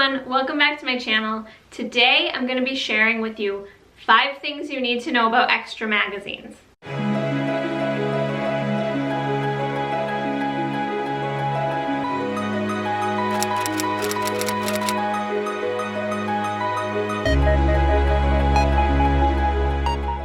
everyone, welcome back to my channel. Today I'm going to be sharing with you 5 things you need to know about extra magazines.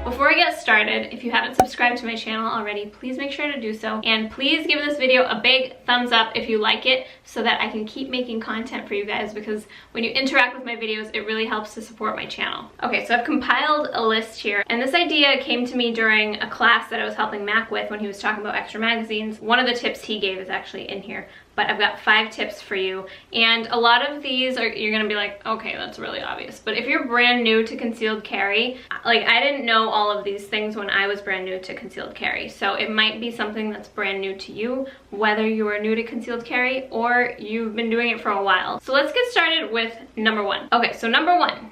Before I get started, if you haven't subscribed to my channel already, please make sure to do so. And please give this video a big thumbs up if you like it so that I can keep making content for you guys, because when you interact with my videos, it really helps to support my channel. Okay, so I've compiled a list here, and this idea came to me during a class that I was helping Mac with when he was talking about extra magazines. One of the tips he gave is actually in here, but I've got 5 tips for you. And a lot of these are, you're gonna be like, okay, that's really obvious. But if you're brand new to concealed carry, like I didn't know all of these things when I was brand new to concealed carry. So it might be something that's brand new to you, whether you are new to concealed carry or you've been doing it for a while. So let's get started with number 1. Okay, so number 1,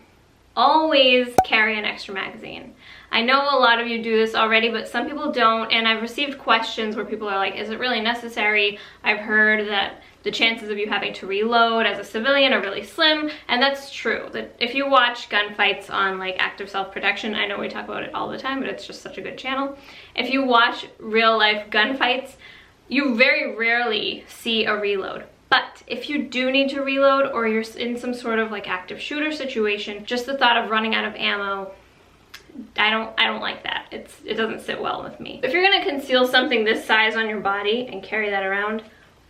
always carry an extra magazine. I know a lot of you do this already, but some people don't, and I've received questions where people are like, is it really necessary? I've heard that the chances of you having to reload as a civilian are really slim, and that's true. That if you watch gunfights on like active self-protection, I know we talk about it all the time, but it's just such a good channel. If you watch real life gunfights, you very rarely see a reload. But if you do need to reload, or you're in some sort of like active shooter situation, just the thought of running out of ammo, I don't like that. It doesn't sit well with me. If you're gonna conceal something this size on your body and carry that around,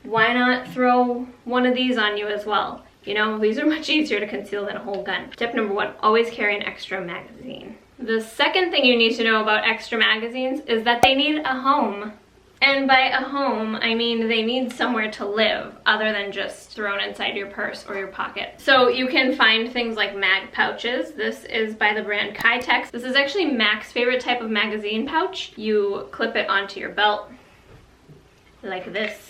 why not throw one of these on you as well? You know, these are much easier to conceal than a whole gun. Tip number 1, always carry an extra magazine. The second thing you need to know about extra magazines is that they need a home. And by a home, I mean they need somewhere to live other than just thrown inside your purse or your pocket. So you can find things like mag pouches. This is by the brand Kytex. This is actually Mac's favorite type of magazine pouch. You clip it onto your belt like this.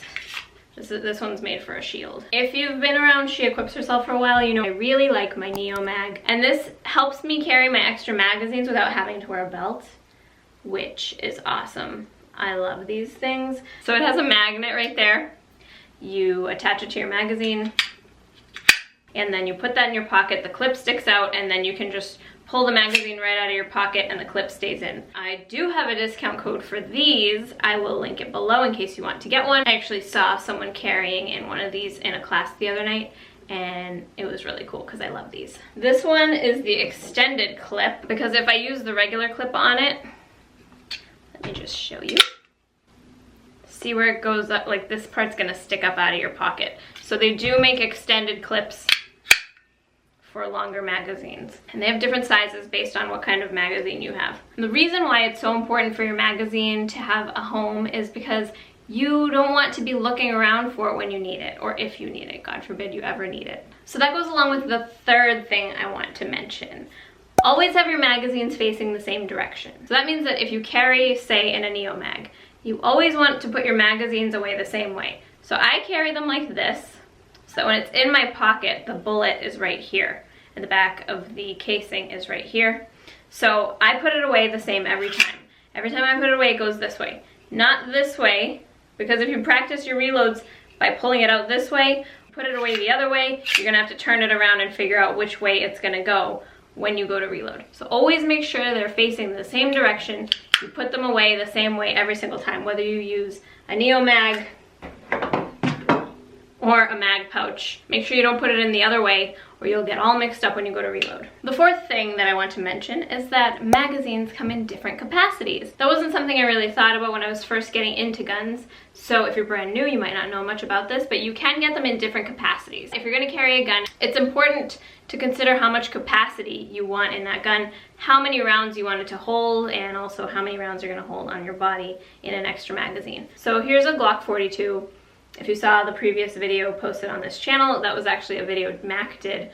This one's made for a shield. If you've been around She Equips Herself for a while, you know I really like my Neo Mag. And this helps me carry my extra magazines without having to wear a belt, which is awesome. I love these things. So it has a magnet right there. You attach it to your magazine, and then you put that in your pocket. The clip sticks out, and then you can just pull the magazine right out of your pocket and the clip stays in. I do have a discount code for these. I will link it below in case you want to get one. I actually saw someone carrying in one of these in a class the other night, and it was really cool because I love these. This one is the extended clip, because if I use the regular clip on it, let me just show you. See where it goes up? Like this part's gonna stick up out of your pocket. So they do make extended clips for longer magazines. And they have different sizes based on what kind of magazine you have. And the reason why it's so important for your magazine to have a home is because you don't want to be looking around for it when you need it, or if you need it. God forbid you ever need it. So that goes along with the third thing I want to mention. Always have your magazines facing the same direction. So that means that if you carry, say, in a Neo Mag, you always want to put your magazines away the same way. So I carry them like this, so when it's in my pocket, the bullet is right here, and the back of the casing is right here. So I put it away the same every time. Every time I put it away, it goes this way. Not this way, because if you practice your reloads by pulling it out this way, put it away the other way, you're gonna have to turn it around and figure out which way it's gonna go when you go to reload. So always make sure they're facing the same direction. You put them away the same way every single time, whether you use a Neo Mag or a mag pouch. Make sure you don't put it in the other way, or you'll get all mixed up when you go to reload. The fourth thing that I want to mention is that magazines come in different capacities. That wasn't something I really thought about when I was first getting into guns. So if you're brand new, you might not know much about this, but you can get them in different capacities. If you're gonna carry a gun, it's important to consider how much capacity you want in that gun, how many rounds you want it to hold, and also how many rounds you're gonna hold on your body in an extra magazine. So here's a Glock 42. If you saw the previous video posted on this channel, that was actually a video Mac did.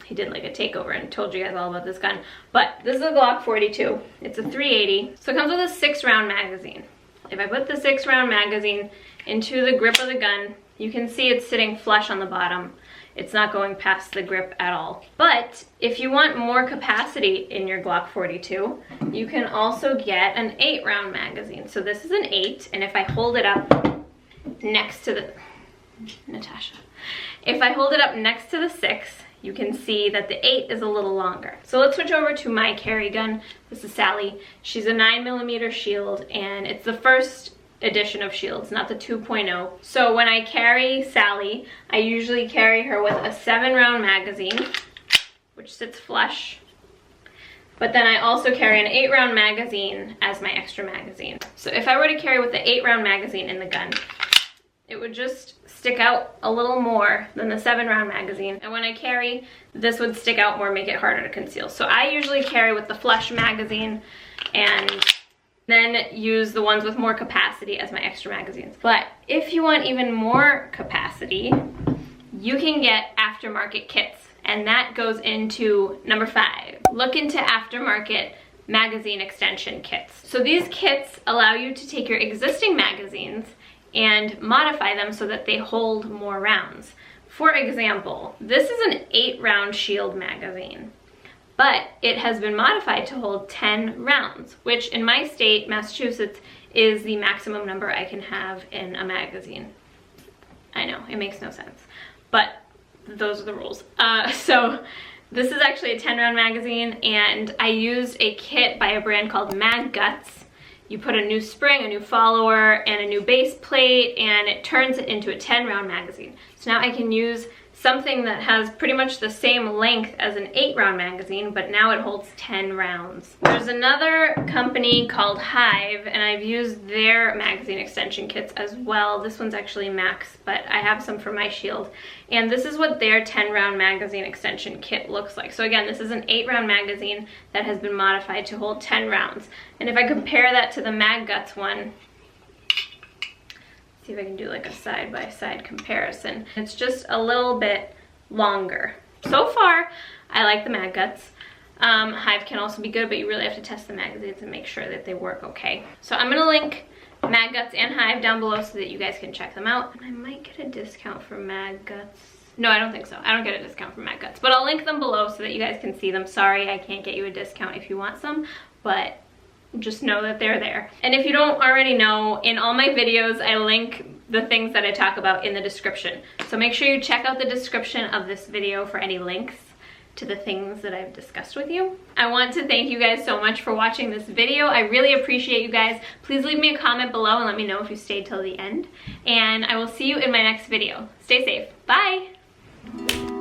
He did like a takeover and told you guys all about this gun. But this is a Glock 42. It's a 380. So it comes with a 6-round magazine. If I put the 6-round magazine into the grip of the gun, you can see it's sitting flush on the bottom. It's not going past the grip at all. But if you want more capacity in your Glock 42, you can also get an 8-round magazine. So this is an 8, and if I hold it up next to Natasha. If I hold it up next to the 6, you can see that the 8 is a little longer. So let's switch over to my carry gun. This is Sally. She's a 9mm shield, and it's the first edition of shields, not the 2.0. So when I carry Sally, I usually carry her with a 7-round magazine, which sits flush. But then I also carry an 8-round magazine as my extra magazine. So if I were to carry with the 8-round magazine in the gun, it would just stick out a little more than the 7-round magazine. And when I carry, this would stick out more, make it harder to conceal. So I usually carry with the flush magazine and then use the ones with more capacity as my extra magazines. But if you want even more capacity, you can get aftermarket kits, and that goes into number 5. Look into aftermarket magazine extension kits. So these kits allow you to take your existing magazines and modify them so that they hold more rounds. For example, this is an 8-round shield magazine, but it has been modified to hold 10 rounds, which in my state, Massachusetts, is the maximum number I can have in a magazine. I know, it makes no sense, but those are the rules. So this is actually a 10-round magazine, and I used a kit by a brand called Mag Guts. You put a new spring, a new follower, and a new base plate, and it turns it into a 10-round magazine. So now I can use something that has pretty much the same length as an 8-round magazine, but now it holds 10 rounds. There's another company called Hive, and I've used their magazine extension kits as well. This one's actually Max, but I have some for my shield. And this is what their 10-round magazine extension kit looks like. So again, this is an 8-round magazine that has been modified to hold 10 rounds. And if I compare that to the Mag Guts one, see if I can do like a side-by-side comparison. It's just a little bit longer. So far, I like the Mag Guts. Hive can also be good, but you really have to test the magazines and make sure that they work okay. So I'm gonna link Mag Guts and Hive down below so that you guys can check them out. And I might get a discount from Mag Guts. No, I don't think so. I don't get a discount from Mag Guts, but I'll link them below so that you guys can see them. Sorry, I can't get you a discount if you want some, but just know that they're there. And if you don't already know, in all my videos, I link the things that I talk about in the description. So make sure you check out the description of this video for any links to the things that I've discussed with you. I want to thank you guys so much for watching this video. I really appreciate you guys. Please leave me a comment below and let me know if you stayed till the end. And I will see you in my next video. Stay safe. Bye!